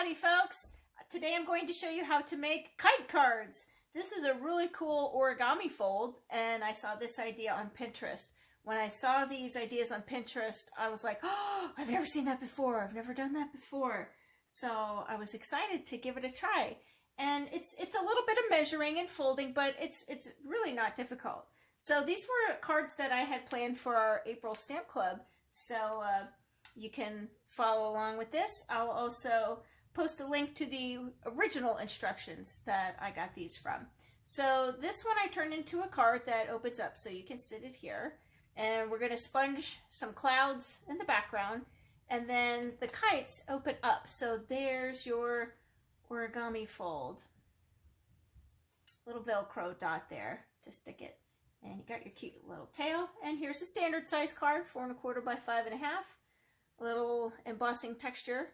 Howdy folks! Today I'm going to show you how to make kite cards. This is a really cool origami fold and I saw this idea on Pinterest. When I saw these ideas on Pinterest, I was like, oh, I've never seen that before. I've never done that before. So I was excited to give it a try. And it's a little bit of measuring and folding, but it's really not difficult. So these were cards that I had planned for our April Stamp Club. So you can follow along with this. I'll also post a link to the original instructions that I got these from. So this one I turned into a card that opens up so you can sit it here. And we're going to sponge some clouds in the background. And then the kites open up. So there's your origami fold. Little Velcro dot there to stick it. And you got your cute little tail. And here's a standard size card, 4 1/4 by 5 1/2. A little embossing texture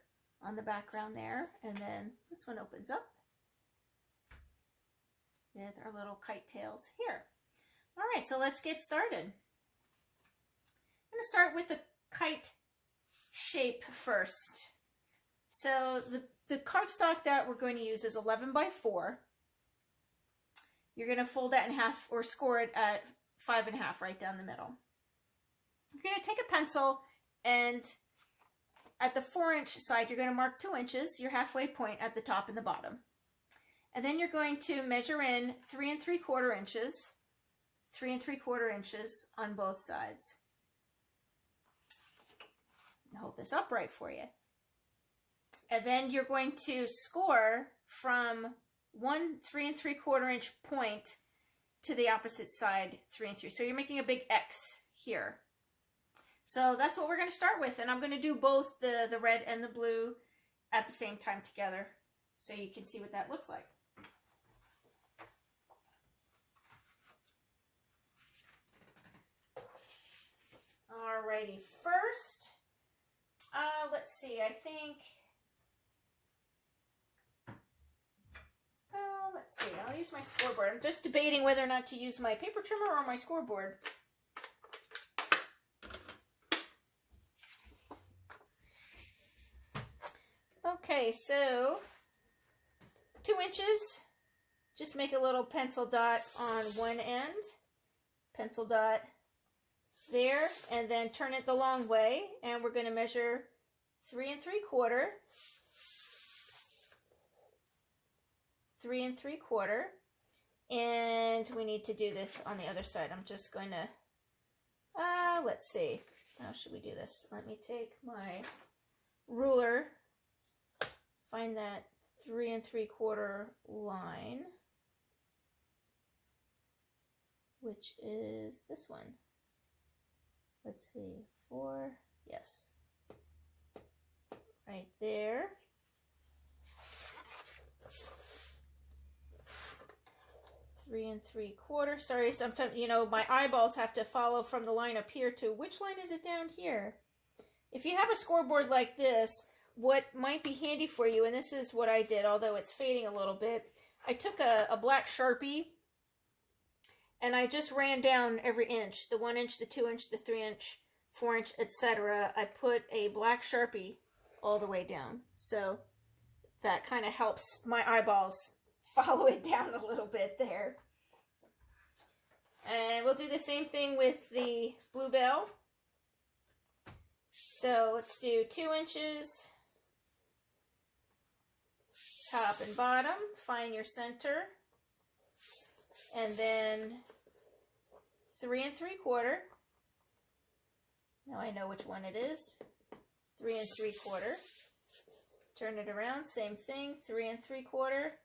on the background there. And then this one opens up with our little kite tails here. All right, so let's get started. I'm going to start with the kite shape first. So the cardstock that we're going to use is 11 by 4. You're going to fold that in half or score it at 5 1/2 right down the middle. You're going to take a pencil and at the 4-inch side, you're going to mark 2 inches, your halfway point at the top and the bottom. And then you're going to measure in 3 3/4 inches, 3 3/4 inches on both sides. And hold this upright for you. And then you're going to score from one 3 3/4 inch point to the opposite side, 3 3. So you're making a big X here. So that's what we're going to start with, and I'm going to do both the red and the blue at the same time together so you can see what that looks like. Alrighty, first, let's see, I think, let's see, I'll use my scoreboard. I'm just debating whether or not to use my paper trimmer or my scoreboard. Okay, so 2 inches, just make a little pencil dot on one end, pencil dot there, and then turn it the long way, and we're going to measure 3 3/4, 3 3/4, and we need to do this on the other side. I'm just going to, let's see, how should we do this? Let me take my ruler, find that 3 3/4 line, which is this one. Let's see, 4, yes, right there. Three 3/4. Sorry, sometimes, you know, my eyeballs have to follow from the line up here to which line is it down here. If you have a scoreboard like this, what might be handy for you, and this is what I did, although it's fading a little bit, I took a black Sharpie and I just ran down every inch, the 1 inch, the 2 inch, the 3 inch, 4 inch, etc. I put a black Sharpie all the way down. So that kind of helps my eyeballs follow it down a little bit there. And we'll do the same thing with the bluebell. So let's do 2 inches, top and bottom, find your center, and then 3 3/4. Now I know which one it is. 3 3/4. Turn it around, same thing, 3 3/4,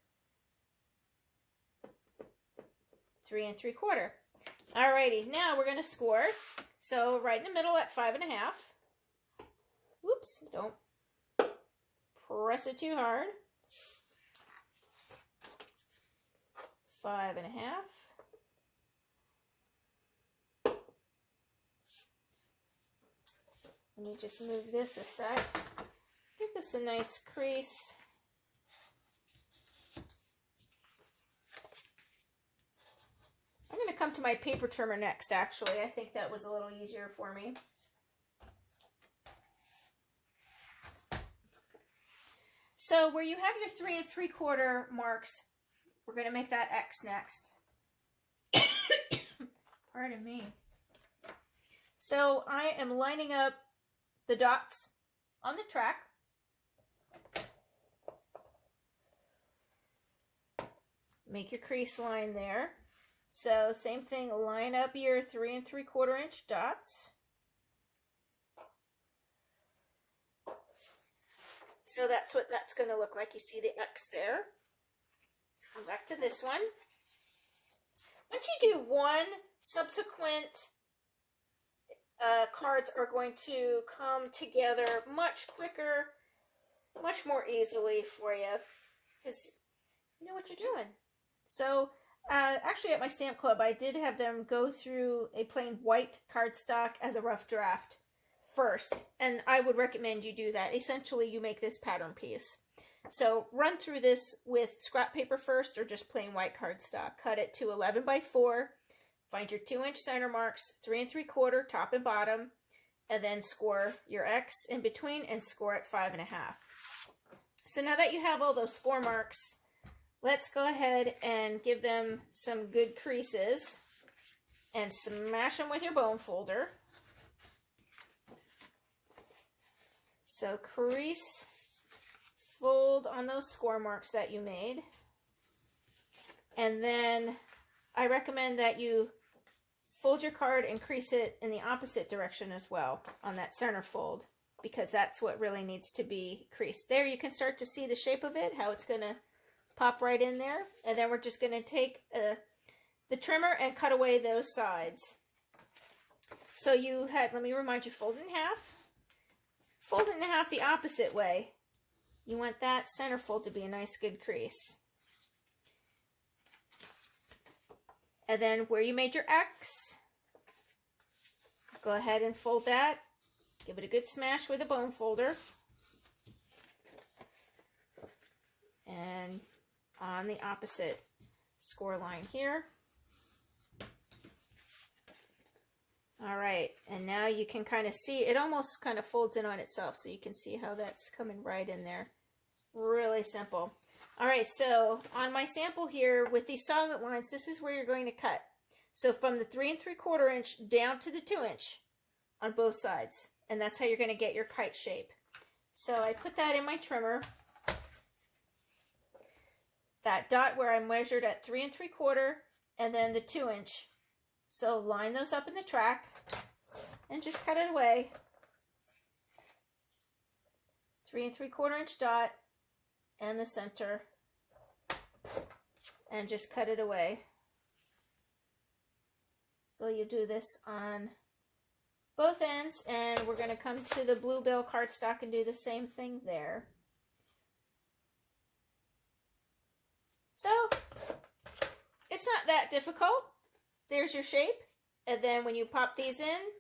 3 3/4. Alrighty, now we're going to score. So right in the middle at 5 1/2. Whoops, don't press it too hard. 5 1/2. Let me just move this aside. Give this a nice crease. I'm going to come to my paper trimmer next, actually. I think that was a little easier for me. So where you have your 3 3/4 marks, we're going to make that X next. Pardon me. So I am lining up the dots on the track. Make your crease line there. So same thing, line up your 3 3/4 inch dots. So that's what that's going to look like. You see the X there. Come back to this one. Once you do one, subsequent cards are going to come together much quicker, much more easily for you, because you know what you're doing. So actually at my stamp club, I did have them go through a plain white cardstock as a rough draft first, and I would recommend you do that. Essentially, you make this pattern piece. So run through this with scrap paper first, or just plain white cardstock. Cut it to 11 by 4. Find your 2 inch center marks, 3 3/4 top and bottom, and then score your X in between and score at 5.5. So now that you have all those score marks, let's go ahead and give them some good creases and smash them with your bone folder. So crease, fold on those score marks that you made. And then I recommend that you fold your card and crease it in the opposite direction as well on that center fold, because that's what really needs to be creased. There you can start to see the shape of it, how it's going to pop right in there. And then we're just going to take the trimmer and cut away those sides. So you had, let me remind you, fold in half. Fold in half the opposite way. You want that center fold to be a nice good crease. And then where you made your X, go ahead and fold that. Give it a good smash with a bone folder. And on the opposite score line here. All right, and now you can kind of see, it almost kind of folds in on itself, so you can see how that's coming right in there. Really simple. All right, so on my sample here with these solid lines, this is where you're going to cut. So from the 3 3/4 inch down to the 2 inch on both sides, and that's how you're going to get your kite shape. So I put that in my trimmer. That dot where I measured at 3 3/4 and then the 2 inch. So line those up in the track and just cut it away. 3 3/4 inch dot and the center, and just cut it away. So you do this on both ends, and we're going to come to the bluebell cardstock and do the same thing there. So it's not that difficult. There's your shape, and then when you pop these in,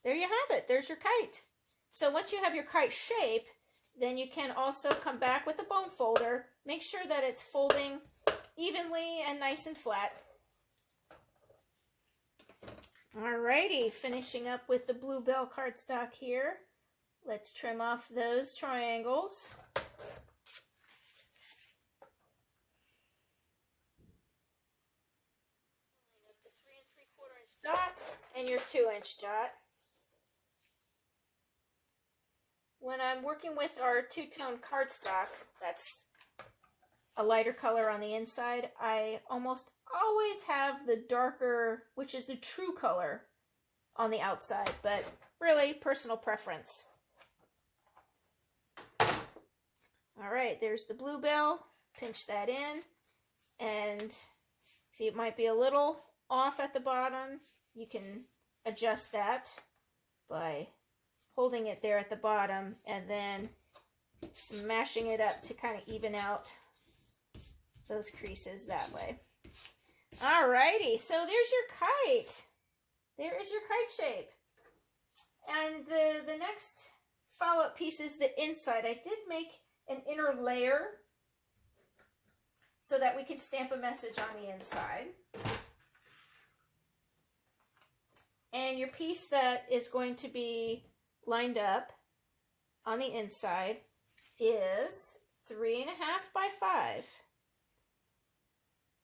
there you have it. There's your kite. So once you have your kite shape, then you can also come back with a bone folder. Make sure that it's folding evenly and nice and flat. Alrighty, finishing up with the bluebell cardstock here. Let's trim off those triangles. The 3 3/4 inch dot and your 2 inch dot. When I'm working with our two-tone cardstock, that's a lighter color on the inside, I almost always have the darker, which is the true color, on the outside, but really personal preference. All right, there's the bluebell. Pinch that in, and see it might be a little off at the bottom. You can adjust that by holding it there at the bottom and then smashing it up to kind of even out those creases that way. Alrighty, so there's your kite. There is your kite shape. And the next follow-up piece is the inside. I did make an inner layer so that we could stamp a message on the inside. And your piece that is going to be lined up on the inside is by 5.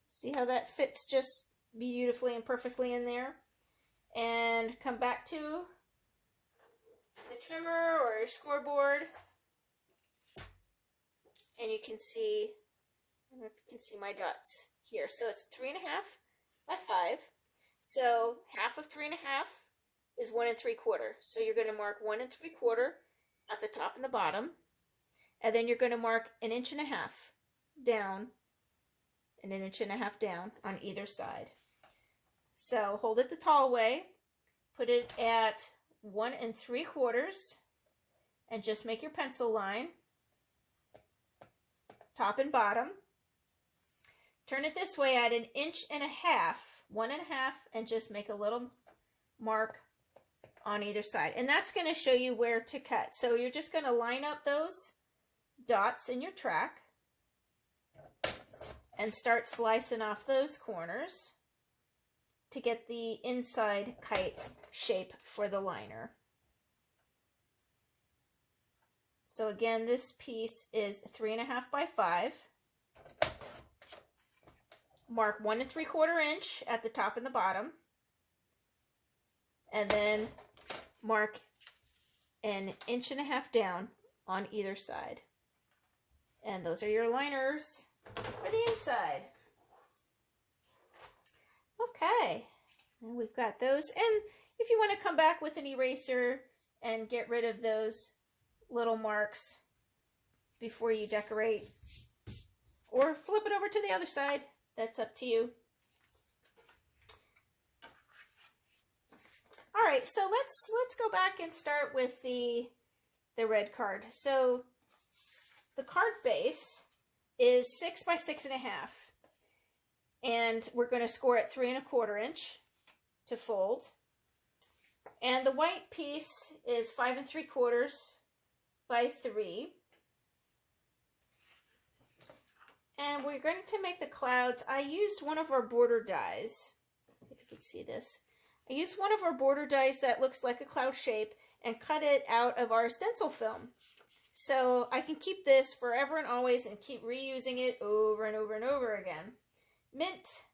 See how that fits just beautifully and perfectly in there? And come back to the trimmer or your scoreboard, and you can see, I don't know if you can see my dots here. So it's 3.5 by 5. So half of 3.5 is 1 3/4. So you're going to mark 1 3/4 at the top and the bottom, and then you're going to mark 1.5 inches down and 1.5 inches down on either side. So hold it the tall way, put it at 1 3/4, and just make your pencil line, top and bottom. Turn it this way at 1.5 inches, 1.5, and just make a little mark on either side. And that's going to show you where to cut. So you're just going to line up those dots in your track and start slicing off those corners to get the inside kite shape for the liner. So again, this piece is 3.5 by 5. Mark 1 3/4 inch at the top and the bottom, and then mark 1.5 inches down on either side. And those are your liners for the inside. Okay, and we've got those. And if you want to come back with an eraser and get rid of those little marks before you decorate, or flip it over to the other side, that's up to you. All right, so let's go back and start with the red card. So the card base is 6 by 6.5, and we're going to score at 3 1/4 inch to fold. And the white piece is 5 3/4 by 3. And we're going to make the clouds. I used one of our border dies, if you can see this. I used one of our border dies that looks like a cloud shape and cut it out of our stencil film. So I can keep this forever and always and keep reusing it over and over and over again. Mint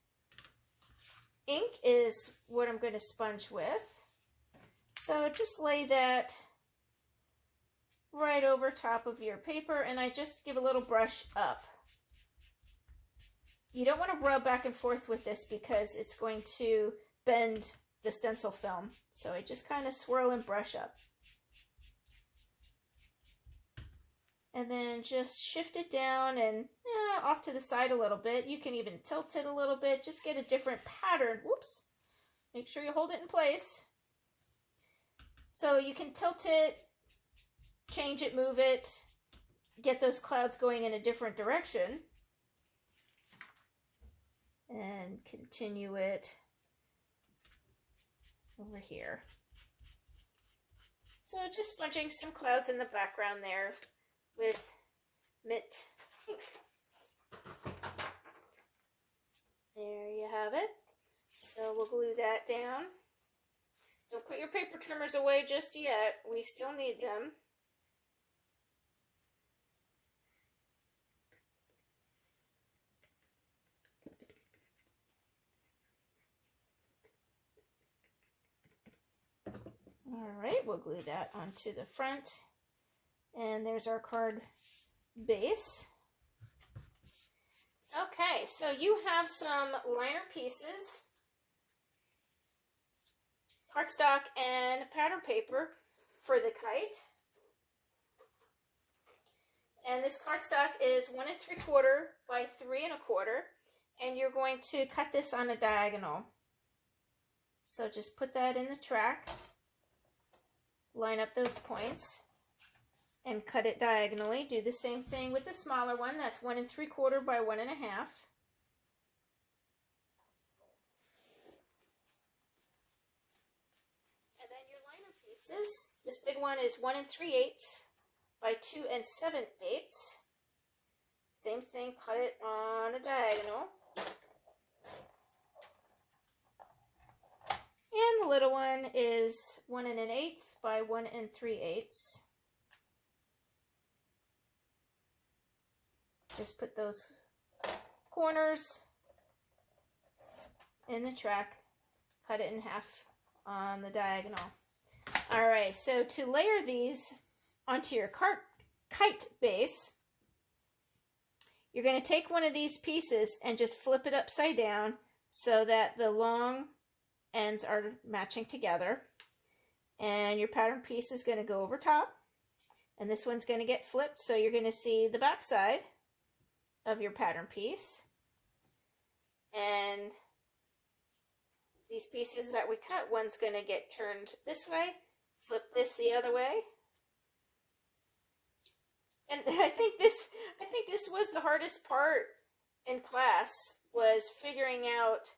ink is what I'm going to sponge with. So just lay that right over top of your paper, and I just give a little brush up. You don't want to rub back and forth with this because it's going to bend the stencil film. So I just kind of swirl and brush up. And then just shift it down and off to the side a little bit. You can even tilt it a little bit. Just get a different pattern. Whoops. Make sure you hold it in place. So you can tilt it, change it, move it, get those clouds going in a different direction. And continue it over here. So just sponging some clouds in the background there with mint ink. There you have it. So we'll glue that down. Don't put your paper trimmers away just yet. We still need them. All right, we'll glue that onto the front. And there's our card base. Okay, so you have some liner pieces, cardstock, and pattern paper for the kite. And this cardstock is 1 3/4 by 3 1/4, and you're going to cut this on a diagonal. So just put that in the track, line up those points, and cut it diagonally. Do the same thing with the smaller one. That's 1 3/4 by 1 1/2. And then your liner pieces. This big one is 1 3/8 by 2 7/8. Same thing, cut it on a diagonal. And the little one is 1 1/8 by 1 3/8. Just put those corners in the track, cut it in half on the diagonal. All right, so to layer these onto your kite base, you're going to take one of these pieces and just flip it upside down so that the long ends are matching together. And your pattern piece is going to go over top. And this one's going to get flipped, so you're going to see the back side of your pattern piece. And these pieces that we cut, one's going to get turned this way, flip this the other way. And I think this was the hardest part in class, was figuring out,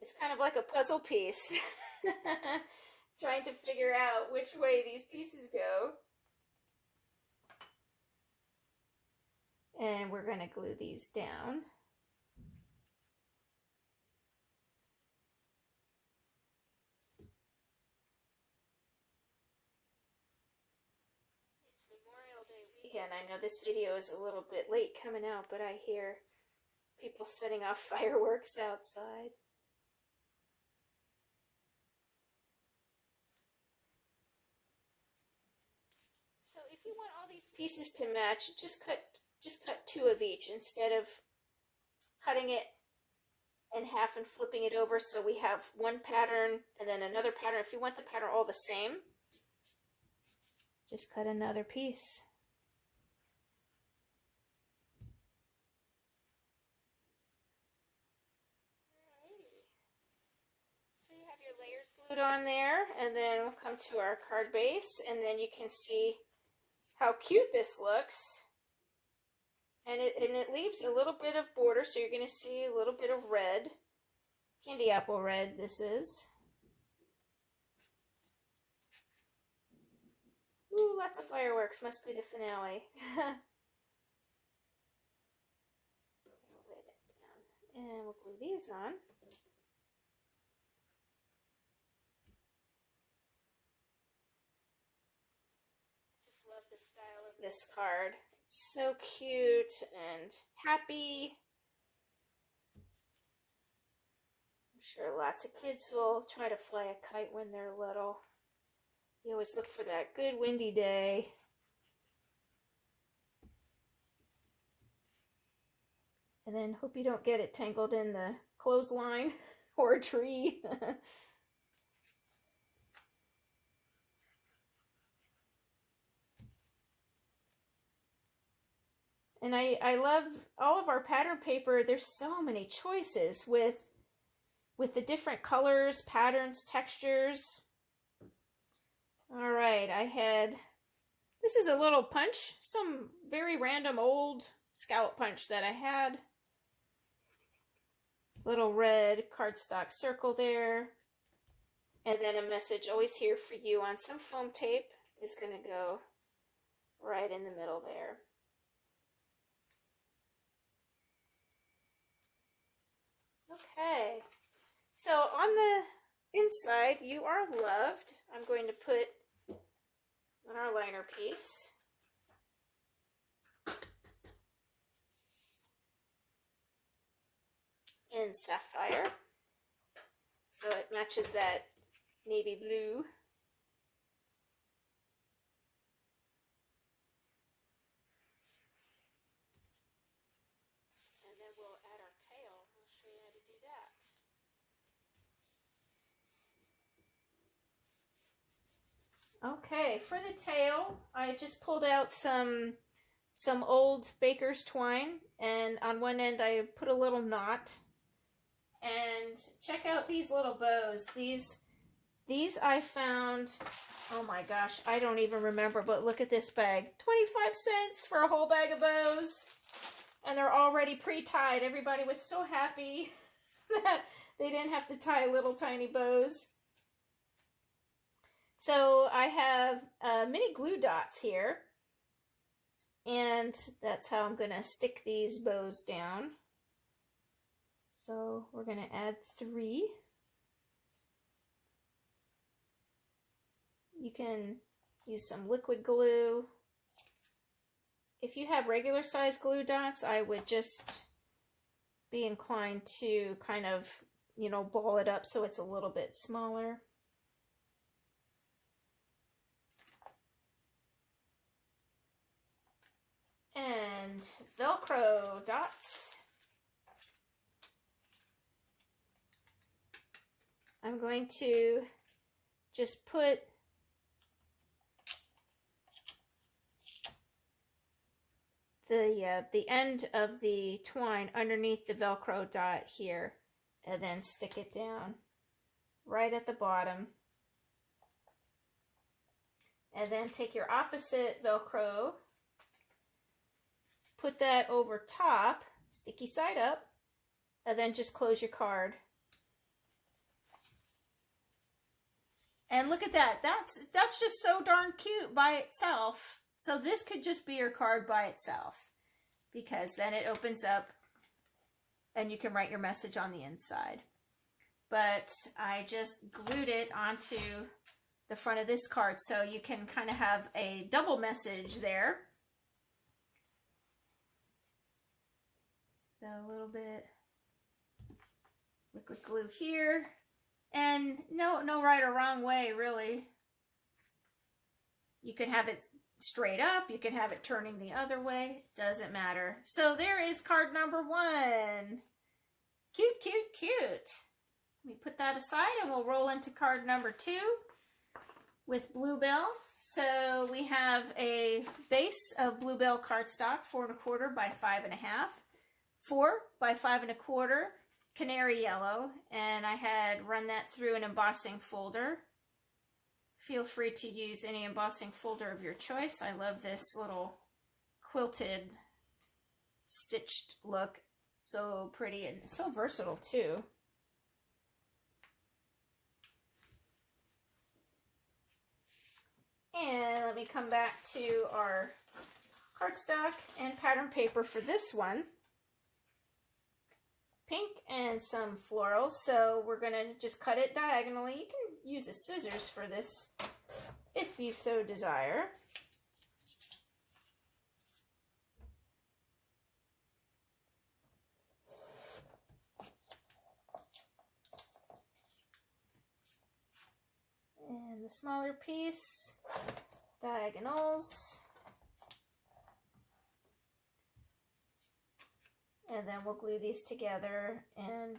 it's kind of like a puzzle piece, trying to figure out which way these pieces go. And we're going to glue these down. It's Memorial Day weekend. I know this video is a little bit late coming out, but I hear people setting off fireworks outside. So if you want all these pieces to match, just cut 2 of each instead of cutting it in half and flipping it over, so we have one pattern and then another pattern. If you want the pattern all the same, just cut another piece. Alrighty. So you have your layers glued on there, and then we'll come to our card base, and then you can see how cute this looks. And it leaves a little bit of border, so you're going to see a little bit of red. Candy apple red, this is. Ooh, lots of fireworks. Must be the finale. Lay that down. And we'll glue these on. Just love the style of this card. So cute and happy. I'm sure lots of kids will try to fly a kite when they're little. You always look for that good windy day. And then hope you don't get it tangled in the clothesline or a tree. And I love all of our pattern paper. There's so many choices with the different colors, patterns, textures. All right, this is a little punch, some very random old scallop punch that I had. Little red cardstock circle there. And then a message, always here for you, on some foam tape is going to go right in the middle there. Okay, so on the inside, you are loved. I'm going to put on our liner piece. In sapphire. So it matches that navy blue. And then we'll add our tail. I'll show you how to do that. Okay, for the tail, I just pulled out some old baker's twine, and on one end I put a little knot. And check out these little bows. These I found, oh my gosh, I don't even remember, but look at this bag. 25 cents for a whole bag of bows. And they're already pre-tied. Everybody was so happy that they didn't have to tie little tiny bows. So I have mini glue dots here. And that's how I'm going to stick these bows down. So we're going to add 3. You can use some liquid glue. If you have regular size glue dots, I would just be inclined to kind of, you know, ball it up so it's a little bit smaller. And Velcro dots. I'm going to just put the end of the twine underneath the Velcro dot here, and then stick it down right at the bottom. And then take your opposite Velcro, put that over top, sticky side up, and then just close your card. And look at that. That's just so darn cute by itself. So this could just be your card by itself, because then it opens up and you can write your message on the inside. But I just glued it onto the front of this card so you can kind of have a double message there. So a little bit liquid glue here. And no right or wrong way, really. You can have it straight up, you can have it turning the other way, doesn't matter. So there is card number 1. Cute, cute, cute. Let me put that aside and we'll roll into card number 2 with Bluebell. So we have a base of Bluebell cardstock, 4 1/4 by 5 1/2, 4 by 5 1/4, canary yellow, and I had run that through an embossing folder. Feel free to use any embossing folder of your choice. I love this little quilted stitched look. So pretty and so versatile too. And let me come back to our cardstock and pattern paper for this one. Pink and some florals, so we're going to just cut it diagonally. You can use a scissors for this if you so desire. And the smaller piece, diagonals. And then we'll glue these together and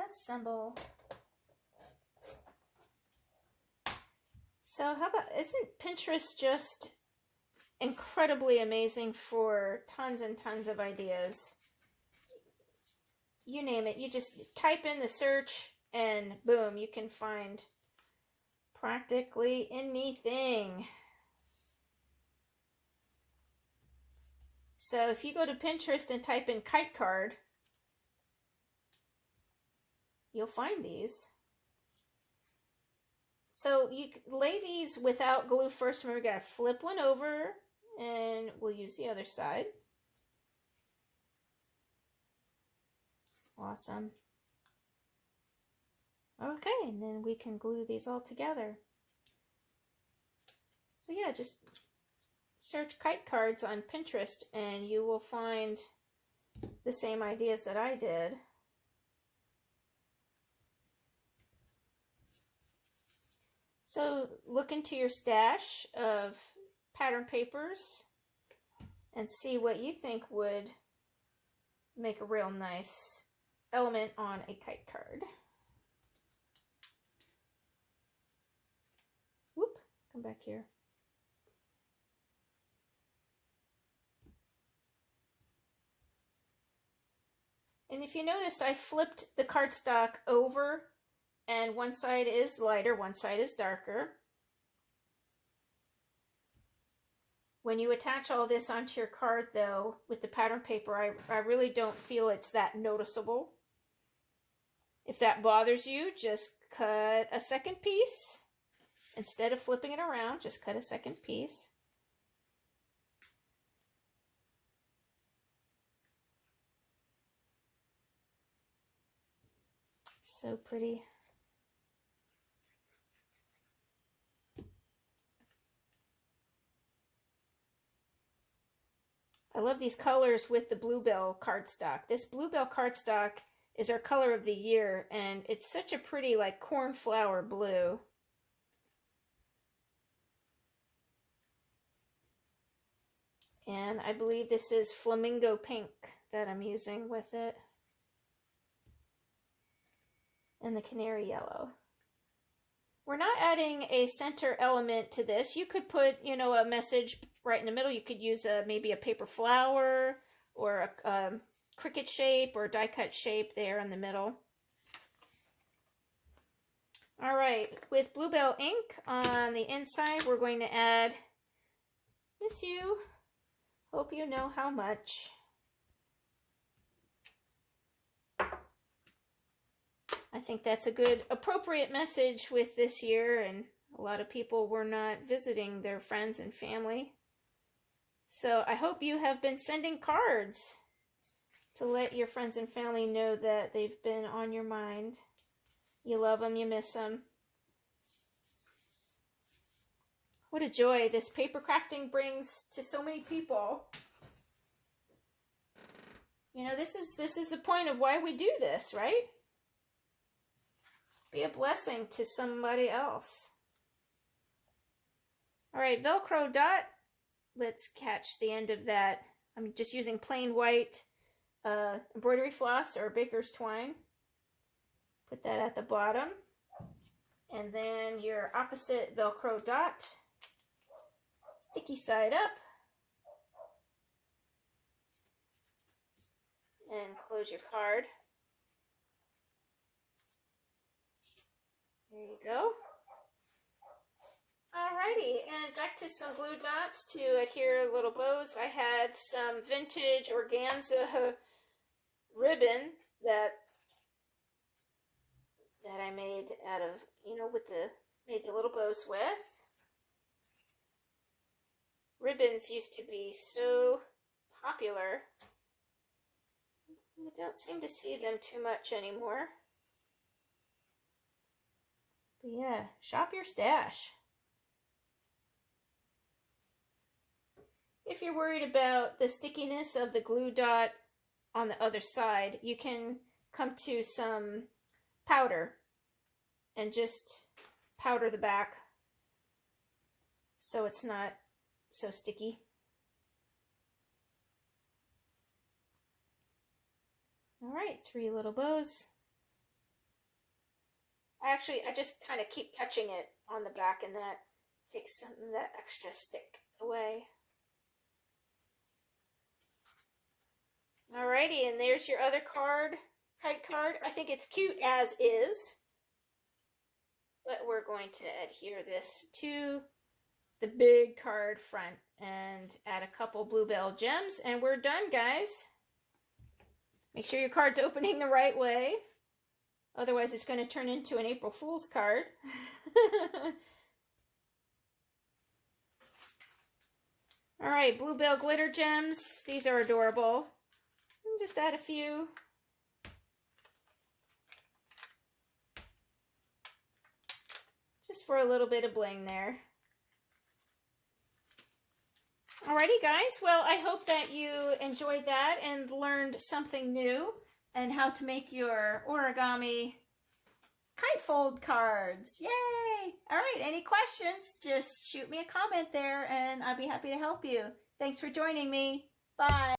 assemble. So how about, isn't Pinterest just incredibly amazing for tons and tons of ideas? You name it, you just type in the search and boom, you can find practically anything. So if you go to Pinterest and type in kite card, you'll find these. So you lay these without glue first. Remember, we gotta flip one over and we'll use the other side. Awesome. Okay, and then we can glue these all together. So yeah, just search kite cards on Pinterest and you will find the same ideas that I did. So look into your stash of pattern papers and see what you think would make a real nice element on a kite card. Whoop, come back here. And if you noticed, I flipped the cardstock over and one side is lighter, one side is darker. When you attach all this onto your card though, with the pattern paper, I really don't feel it's that noticeable. If that bothers you, just cut a second piece. Instead of flipping it around, just cut a second piece. So pretty. love these colors with the bluebell cardstock. This bluebell cardstock is our color of the year, and it's such a pretty, like, cornflower blue. And I believe this is flamingo pink that I'm using with it. And the canary yellow. We're not adding a center element to this. You could put, you know, a message right in the middle. You could use maybe a paper flower or a cricket shape or die cut shape there in the middle. All right, with bluebell ink on the inside, we're going to add, miss you, hope you know how much. I think that's a good, appropriate message with this year, and a lot of people were not visiting their friends and family. So I hope you have been sending cards to let your friends and family know that they've been on your mind. You love them, you miss them. What a joy this paper crafting brings to so many people. You know, this is the point of why we do this, right? Be a blessing to somebody else. All right, Velcro dot. Let's catch the end of that. I'm just using plain white embroidery floss or baker's twine. Put that at the bottom. And then your opposite Velcro dot. Sticky side up. And close your card. There you go. Alrighty, and back to some glue dots to adhere little bows. I had some vintage organza ribbon that I made out of, you know, made the little bows with. Ribbons used to be so popular. I don't seem to see them too much anymore. But yeah, shop your stash. If you're worried about the stickiness of the glue dot on the other side, you can come to some powder and just powder the back so it's not so sticky. All right, 3 little bows. Actually, I just kind of keep touching it on the back, and that takes some of that extra stick away. Alrighty, and there's your other card, kite card. I think it's cute as is, but we're going to adhere this to the big card front and add a couple bluebell gems, and we're done, guys. Make sure your card's opening the right way. Otherwise, it's going to turn into an April Fool's card. All right, bluebell glitter gems. These are adorable. Just add a few. Just for a little bit of bling there. Alrighty, guys. Well, I hope that you enjoyed that and learned something new and how to make your origami kite fold cards. Yay! All right, any questions, just shoot me a comment there and I'll be happy to help you. Thanks for joining me. Bye.